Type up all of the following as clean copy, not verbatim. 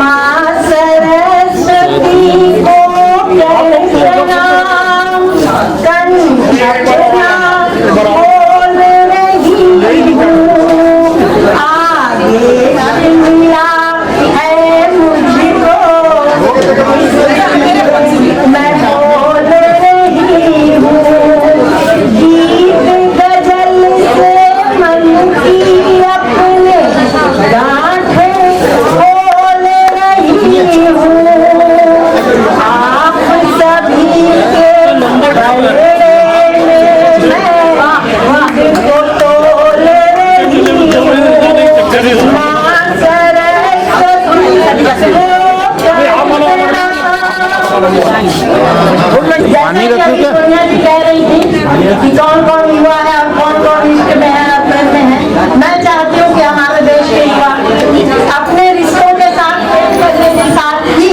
माँ सरस्वती को प्रणाम, कन्या बोल रही हूँ, आगे मिला है मुझको, मैं बोल रही हूँ, गीत गजल से मन की अपने गांठें खोल रही हूँ, आप सभी के बड़े में मैं को तोल रही हूँ, माँ सरस्वती पानी रखो क्या? कह रही थी कि कौन कौन युवा है और कौन कौन इष्ट में है, अपने में है। मैं चाहती हूँ कि हमारे देश के युवा अपने रिश्तों के साथ प्रेम करने के साथ ही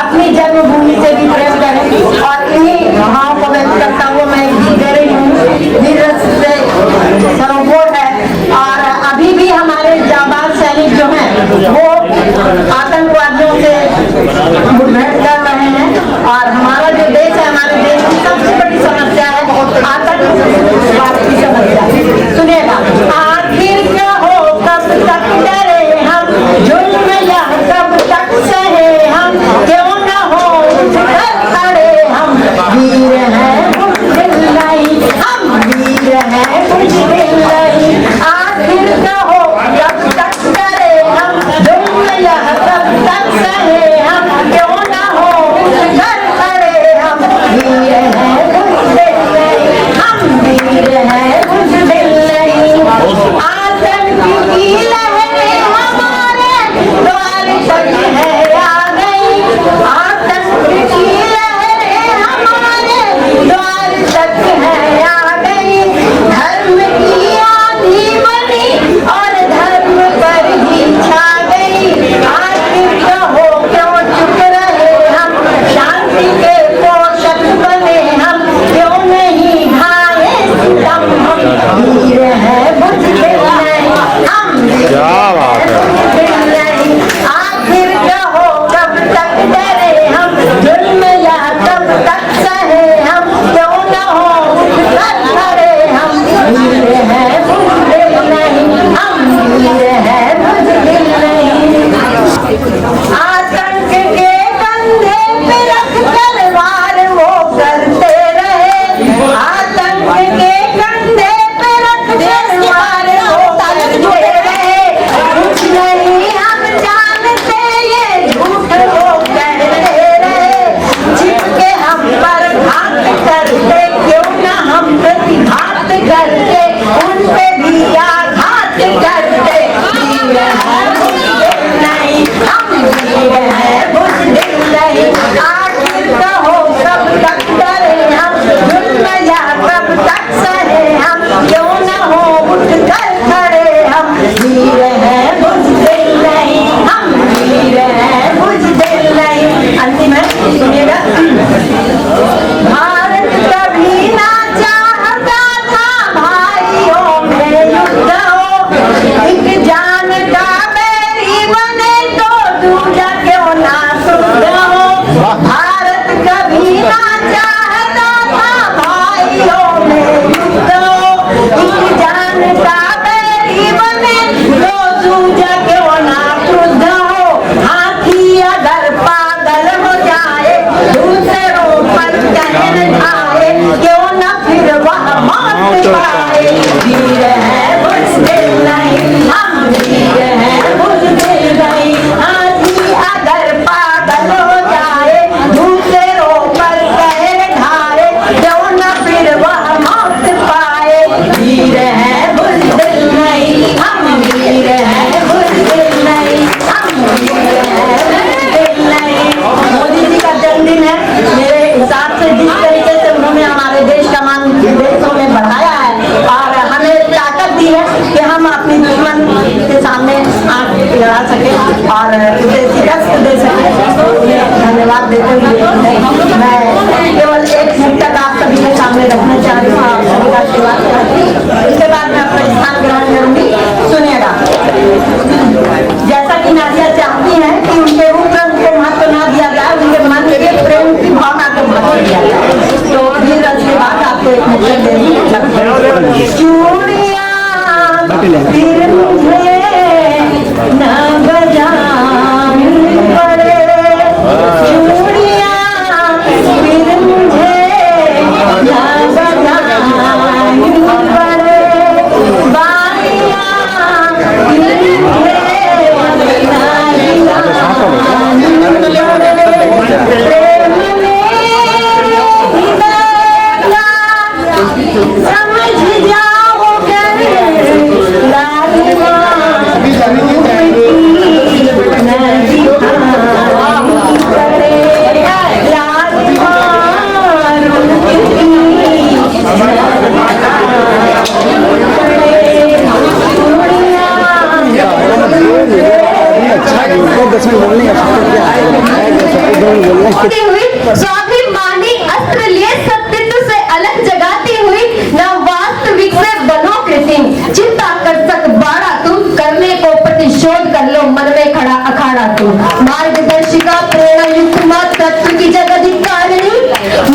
अपनी जन्मभूमि से भी प्रेम करें, और इन्हीं भावों को व्यक्त करता हुआ मैं गीत दे रही हूँ। वीर से सरोवर है, और अभी भी हमारे जाबाज सैनिक जो हैं वो आतंकवादियों से मुठभेड़ कर रहे हैं, और हमारा जो देश है, हमारे देश की सबसे बड़ी समस्या है आतंकवाद की समस्या। सुनिएगा, आखिर क्या हो, कब तक डरे हम, जुल्म या कब तक सहे हम, क्यों न हो उठकर खड़े हम, वीर हैं बुज़दिल नहीं, हम वीर हैं बुज़दिल नहीं, आखिर क्या हो, कब तक डरे हम, जुल्म या कब तक सहे हम, क्यों न हो उठकर खड़े हम, वीर हैं बुज़दिल नहीं, हम वीर हैं बुज़दिल नहीं, आतंक की लहरें हमारे द्वार तक है आ गई, आतंक की लहरें हमारे द्वार तक है आ गई, धर्म की आंधी बनी और धर्म पर ही छा गई, आखिर कहो क्यों चुप रहे हम, शांति के पोषक बने हम, क्यों नहीं ढाए सितम हम, वीर है बुज़दिल नहीं, हम वीर क्या बात है। हैं बुज़दिल नहीं, आखिर कहो कब तक डरे हम, जुल्म या कब तक सहे हम, क्यों न हो उठकर खड़े हम, वीर हैं बुज़दिल नहीं, हम वीर हैं बुज़दिल नहीं, आतंक के कंधे पे रख तलवार वो करते रहे, आतंक के कंधे पे रख तलवार वो करते रहे, कुछ नहीं हम जानते ये झूठ वो कहते रहे, जिसके हम पर घात करते, क्यों न हम प्रतिघात करते, उन पे भी आघात करते, वीर है बुज़दिल नहीं, हम वीर है बुज़दिल नहीं, आखिर कहो कब तक डरे हम, जुल्म या कब तक सहे हम, क्यों न हो उठकर खड़े हम, वीर है बुज़दिल नहीं, हम वीर है बुज़दिल नहीं। अंतिम है, सुनिएगा, भारत कभी ना चाहता था भाइयों में युद्ध हो, एक जान का बैरी बने तो दूजा क्यों ना शुद्ध हो, भारत कभी ना चाहता था भाइयों में युद्ध हो, एक जान का बैरी बने तो दूजा क्यों ना शुद्ध हो, हाथी अगर पागल हो जाए दूसरों पर कहन ढाए, क्यों न फिर वह मौत पाए, वीर है बुज़दिल नहीं, हम वीर हैं बुज़दिल नहीं, हाथी अगर पागल हो जाए दूसरों पर कहन ढाए, क्यों न फिर वह मौत पाए, वीर है बुज़दिल नहीं, हम वीर हैं बुज़दिल नहीं, हम वीर हैं बुज़दिल नहीं। मोदी जी का जन्मदिन है, मेरे हिसाब से जिस तरीके से उन्होंने हमारे देश का मान विदेशों में बढ़ाया है और हमें ताकत दी है कि हम अपनी दुश्मन के सामने आंख लड़ा सके और उसे शिकस्त दे सके, तो उन्हें धन्यवाद देते हुए मैं केवल एक मुद्दा आप सभी के सामने रखना चाह रही हूँ, आप सभी का आशीर्वाद चाहती हूँ, इसके बाद मैं अपना स्थान ग्रहण करूंगी। सुनिएगा, जैसा कि नादिया चाहती हैं कि उनके रूप चूड़ियाँ फिर मुझे न बजानी पड़े, चूड़ियाँ फिर मुझे न बजानी पड़े, बालियाँ फिर मुझे प्रेम में समझ जाओगे लालिमा स्वाभिमानी अस्त्र लिए सत्यत्व से अलग जगाती हुई न वास्तविक से बनो कृत्रिम, चिंता कर सक बाड़ा तुम, करने को प्रतिशोध कर लो मन में खड़ा अखाड़ा तुम, मार्गदर्शिका प्रेरणा युक्त मात तत्व की जगधिकारिणी,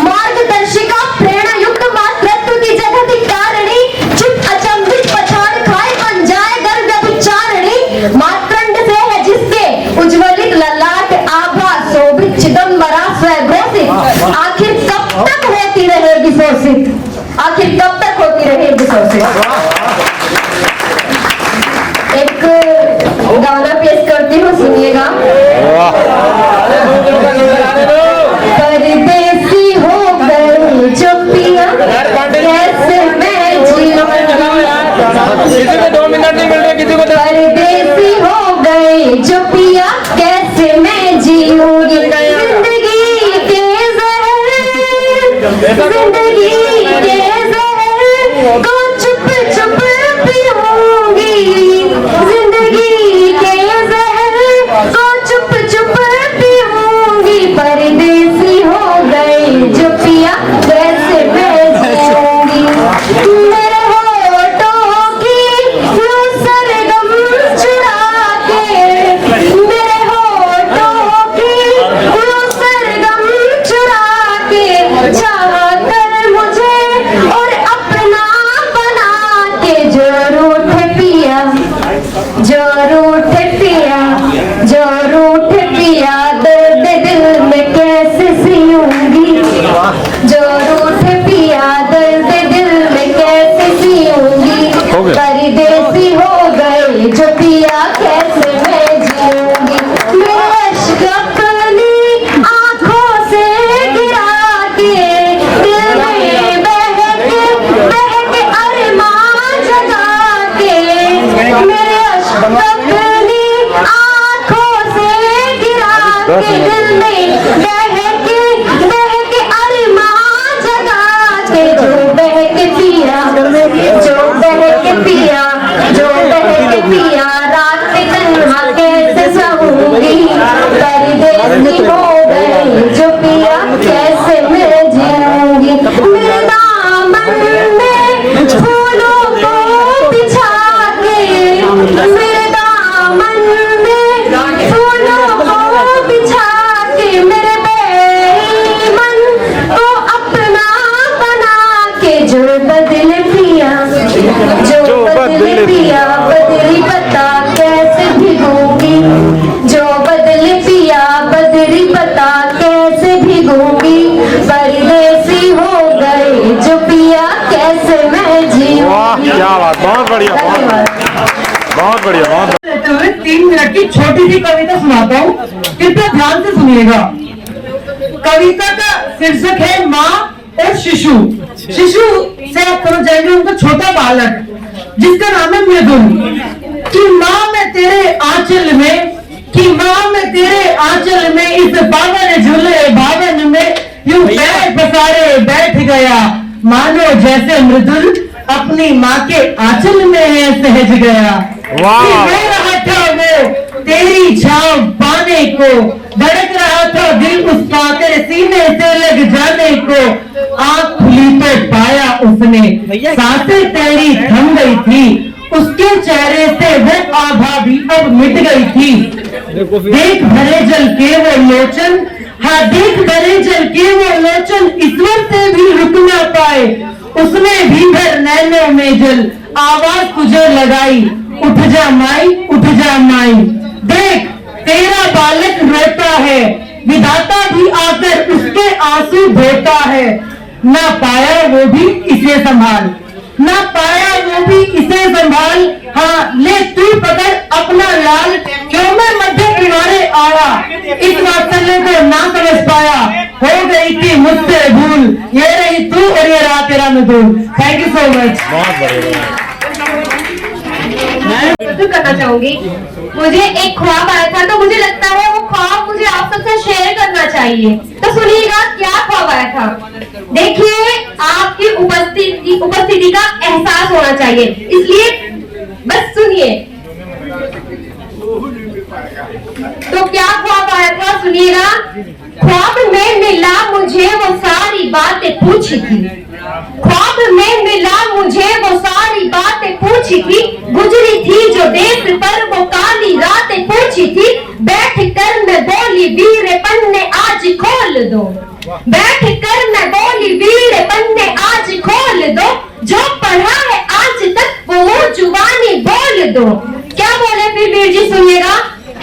मार्गदर्शिका प्रेरणा युक्त मात तत्व की जगधिकारिणी, चुप अचंभित पछाड़ खाए बन जाए गर्भ व्यभिचारिणी, मातृंड से है जिसके उज्ज्वलित ललाट आभा शोभित चिदंबरा स्वघोषित, आखिर कब तक होती रहेगी शोषित, आखिर कब तक होती रहेगी शोषित। एक गाना पेश करती हूँ, सुनिएगा। परदेसी हो गए जो पिया कैसे मैं जीऊं, किसी को 2 मिनट नहीं मिल रहे, किसी को परदेसी हो गए जो पिया कैसे मैं जीऊंगी, जिंदगी के जहर, जिंदगी के जहर को चुप चुप पीऊंगी, जिंदगी के जहर को चुप चुप पीऊंगी, परदेसी हो गए जो पिया कैसे मैं जीऊंगी, मेरे होठों की यूं सरगम चुरा के, मेरे होठों की यूं सरगम चुरा के, चाह कर मुझे और अपना बना के, जो रूठ पिया, जो रूठ पिया, जो रूठ पिया दर्द दिल में कैसे सियूंगी, जो रूठ पिया दर्द दिल में कैसे सियूंगी, परदेसी हो गए जो पिया कैसे मैं जीऊंगी, मेरे अश्क अपनी आंखों से गिरा के, दिल में बहके अरमान जगा के, मेरे अश्क अपनी आंखों से गिरा के, दिल में बहके अरमान जगा के, जो बहके पिया, जो बहके पिया, जो बहके पिया रात तन्हा कैसे सहूंगी, परदेसी हो गए जो पिया कैसे मैं जीऊंगी, मेरे दामन में फूलों को बिछा के, मेरे दामन में फूलों को बिछा के, मेरे बेईमान को अपना बना के, जो बदल पिया, जो बदल पिया बदली पता कैसे भिगूंगी, जो बदल पिया बदली पता कैसे भिगूंगी, परदेसी हो गए जो पिया कैसे मैं जीऊंगी। क्या बात, बहुत बढ़िया, बहुत बढ़िया, बहुत रहते हुए 3 मिनट की छोटी सी कविता सुनाता हूँ, कृपया ध्यान से सुनिएगा। कविता का शीर्षक है माँ और शिशु। शिशु से आप समझ जाएंगे उनका छोटा बालक जिसका नाम है मृदुल। कि माँ मैं तेरे आंचल में, कि माँ मैं तेरे आंचल में, इस बावन झूले बावन में यूं पैर पसारे बैठ गया, मानो जैसे मृदुल अपनी माँ के आंचल में है सहज गया। रो रहा था वो तेरी छाव पाने को, धड़क रहा था दिल उसका तेरे सीने से लग जाने को, आँख खुली तो पाया उसने सांसें तेरी थम गई थी, उसके चेहरे से वो आभा भी अब मिट गई थी। देख भरे जल के वो लोचन, हाँ देख भरे जल के वो लोचन, ईश्वर से भी रुक ना पाए, उसने भी भर नैनों में जल, आवाज तुझे लगाई, उठ जा माई, उठ जा माई। देख तेरा बालक रोता है, विधाता भी आकर उसके आंसू धोता है। ना पाया वो भी इसे संभाल, ना पाया वो भी इसे संभाल। हाँ ले तू पकड़ अपना लाल, क्यों मैं मध्य किनारे आया, इस वात्सल्य को ना समझ पाया, हो गई थी मुझसे भूल, ये रही तू और ये रहा तेरा नजूल। Thank you so much. बहुत बढ़िया। मैं करना चाहूंगी। मुझे एक ख्वाब आया था, तो मुझे लगता है वो ख्वाब मुझे आप सबसे शेयर करना चाहिए। तो सुनिएगा क्या ख्वाब आया था। देखिए आपकी उपस्थिति का एहसास होना चाहिए, इसलिए बस सुनिए। तो क्या ख्वाब आया था सुनिएगा। ख्वाब में मिला मुझे वो सारी बातें पूछी थी, ख्वाब में मिला मुझे वो सारी बातें पूछी थी, गुजरी थी जो देश पर वो काली रातें पूछी थी। बैठ कर मैं बोली वीर पन्ने आज खोल दो, बैठ कर मैं बोली वीर पन्ने आज खोल दो, जो पढ़ा है आज तक वो जुबानी बोल दो। क्या बोले फिर वीर जी सुनिएगा।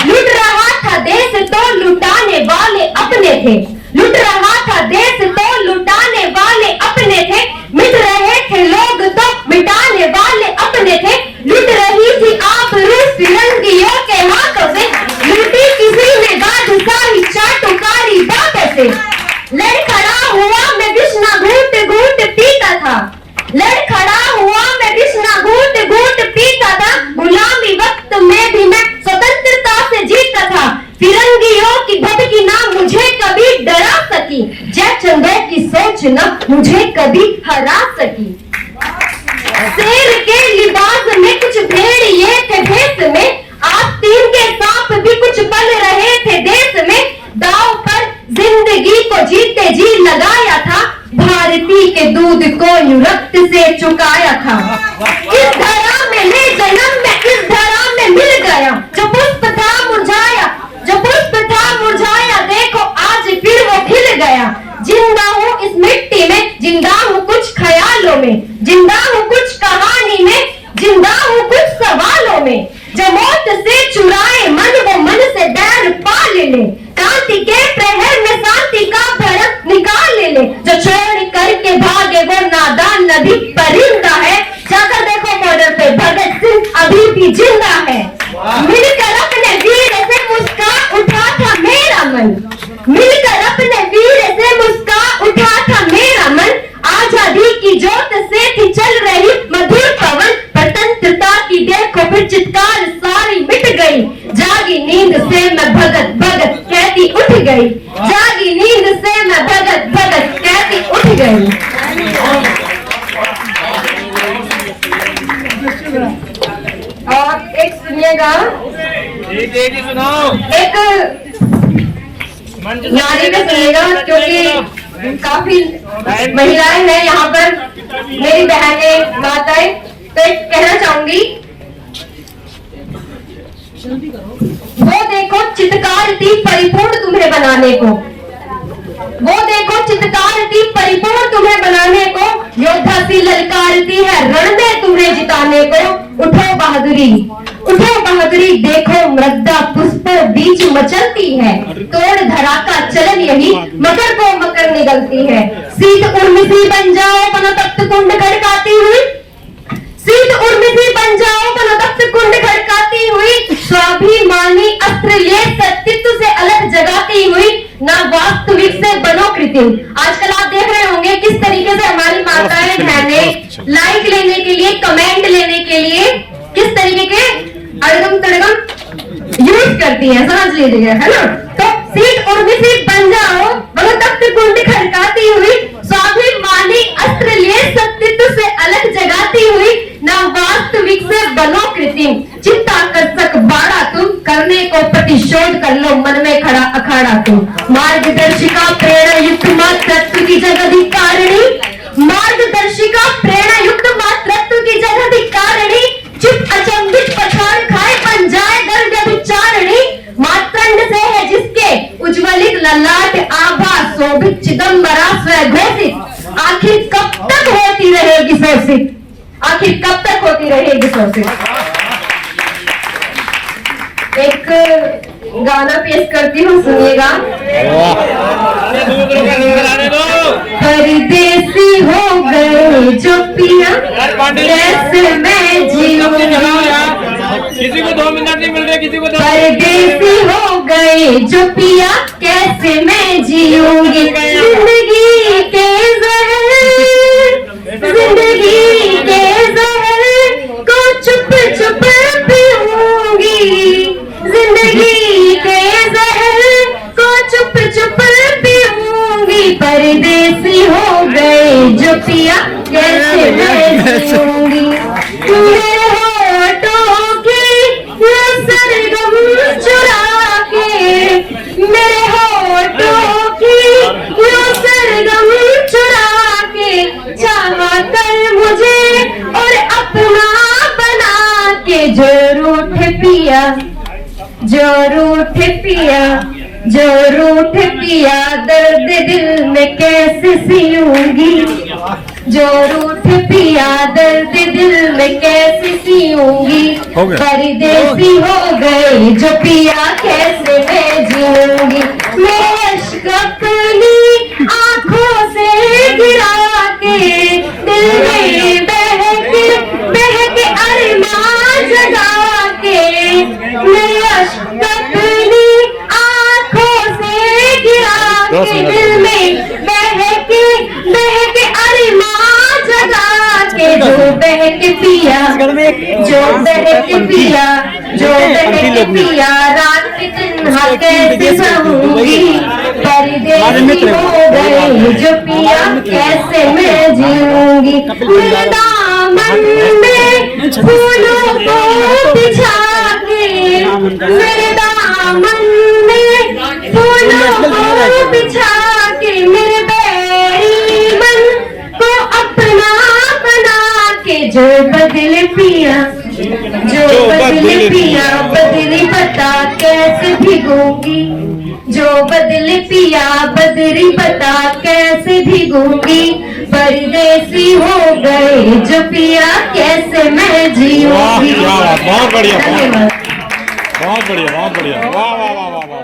लुट रहा था देश तो लुटाने वाले अपने थे, लुट रहा था देश तो लुटाने वाले अपने थे, मिट रहे थे लोग तो मिटाने वाले अपने थे। लुट रही थी आबरू फिरंगियों के हाथों से, लुटी किसी ने बादशाही चाटुकारी बातों से। लड़खड़ा हुआ मैं बिस्ना घूट घूट पीता था, लड़खड़ा हुआ मैं बिस्ना घूट घूट पीता था, गुलामी वक्त में भी मैं स्वतंत्रता से जीता था। फिरंगियों की भटकी ना मुझे कभी डरा सकी, जयचंद्र की सोच ना मुझे कभी हरा सकी। शेर के लिबास में कुछ भेड़िए थे भेष में, आस्तीन के सांप भी कुछ पल रहे थे देश में। दांव पर जिंदगी को जीते जी लगाया था, भारती के दूध को यूं रक्त से चुकाया था। इस धरा में ले जन्म में इस धरा में मिल गया, जो पुष्प था मुरझाया, जो पुष्प था मुरझाया, देखो आज फिर वो खिल गया। जिंदा हूँ इस मिट्टी में, जिंदा हूँ कुछ ख्यालों में, जिंदा हूँ कुछ कहानी में, जिंदा हूँ कुछ सवालों में। जो मौत से चुराए मन वो मन से बैर पा ले, क्रांति के प्रहर में शांति का भरत निकाल ले। जो छोड़ करके भागे वो नादान नदी परिंदा है, जाकर देखो बॉर्डर पे भगत सिंह अभी भी जिंदा है। मिलकर अपने वीर से मुस्कान उठा था मेरा मन, मिलकर अपने वीर से मुस्कान उठा था मेरा मन। आजादी की जोत से थी चल रही मधुर पवन, स्वतंत्रता की देखो फिर चित्कार सारी मिट गई। जागी नींद से मैं भगत भगत कहती उठ गई, जागी नींद से मैं भगत भगत कहती उठ गई। और एक सुनिएगा, एक नारी पे सुनिएगा, क्योंकि काफी महिलाएं हैं यहाँ पर, मेरी बहनें माताएं, तो एक कहना चाहूंगी। वो देखो चित्कारती परिपूर्ण तुम्हें बनाने को, वो देखो चित्कारती परिपूर्ण तुम्हें बनाने को, योद्धा सी ललकारती है रण में तुम्हें जिताने को। उठो बहादुरी, उठो बहादुरी, देखो मृदा पुष्पों बीच मचलती है, तोड़ धरा का चलन यही मकर को मकर निगलती है। शीत उर्मिसी बन जाओ पनो तप्त कुंड खड़काती हुई, शीत उर्मिसी बन जाओ पनो तप्त कुंड खड़काती हुई, स्वाभिमानी अस्त्र ये सत्तित्व से अलग जगाती हुई, ना वास्तविक से बनो कृत्रिम। आजकल आप देख रहे होंगे किस तरीके से हमारी माताएं बहनें लाइक लेने के लिए, कमेंट लेने के लिए किस तरीके के अड़गम तड़गम यूज करती हैं, समझ लीजिएगा, है ना। तो शीत उर्मिसी बन जाओ पनो तप्त कुंड खड़काती हुई, स्वाभिमानी अस्त्र लिए सत्तित्व से अलग जगाती हुई, ना वास्तविक से बनो कृत्रिम। चित्ताकर्षक बाड़ा तुम, करने को प्रतिशोध कर लो मन में खड़ा अखाड़ा तुम। मार्गदर्शिका प्रेरणा युक्त मातृत्व की जगधिकारिणी, मार्गदर्शिका प्रेरणा युक्त मातृत्व की जगधिकारिणी, चित अचंभित पठार खाए बन जाए गर्भ व्यभिचारिणी। मातंड से है जिसके उज्ज्वलित ललाट आभा, शोभित चिदंबरा स्वघोषित, आखिर कब तक होती रहे शोषित। आखिर कब तक होती रहेगी शोषित? एक गाना पेश करती हूँ, सुनिएगा। परदेसी हो गए जो पिया, कैसे मैं जीऊंगी। किसी को 2 मिनट नहीं मिल रहे, किसी को परदेसी हो गए जो पिया, कैसे मैं जीऊंगी। जिंदगी के जहर, जिंदगी के जहर को चुप चुप पीऊंगी। जिंदगी के जहर को चुप चुप पीऊंगी। परदेसी हो गए जो पिया, कैसे मैं जीऊंगी। मेरे होठों की ये सरगम चुरा के, मेरे होठों की ये सरगम चुरा के, चाहा कर मुझे और अपना बना के। जो रूठ पिया, जो रूठ पिया, जो रूठ पिया, दर्द दिल में कैसे सियूंगी। जो रूठ पिया, दर्द दिल में कैसे सियूंगी। परदेसी हो गए जो पिया, कैसे मैं जीऊंगी। मैं अश्क अपनी आंखों से गिरा के, दिल में बहक अरमान जगा के। मैं अश्क अपनी आंखों से गिरा के, दिल में बहक अरमान जगा के। जो बहक पिया, जो बहक पिया, जो बहक पिया, रात के तन्हा कैसे सहूंगी। परदेसी हो गए जो पिया, कैसे मैं जीऊंगी। मेरे दामन में फूलों को बिछा के, मेरे दामन में फूलों को बिछा के, मेरे बैरी मन को अपना बना के। जो बदले पिया, जो बदले पिया, बदली बता कैसे भिगूंगी। जो बदले पिया, बदली बता कैसे भिगूंगी। परदेसी हो गए जो पिया, कैसे मैं जीऊंगी। बहुत बढ़िया, बहुत बढ़िया, बहुत बढ़िया, बहुत बढ़िया, वाह वाह वाह वाह वाह।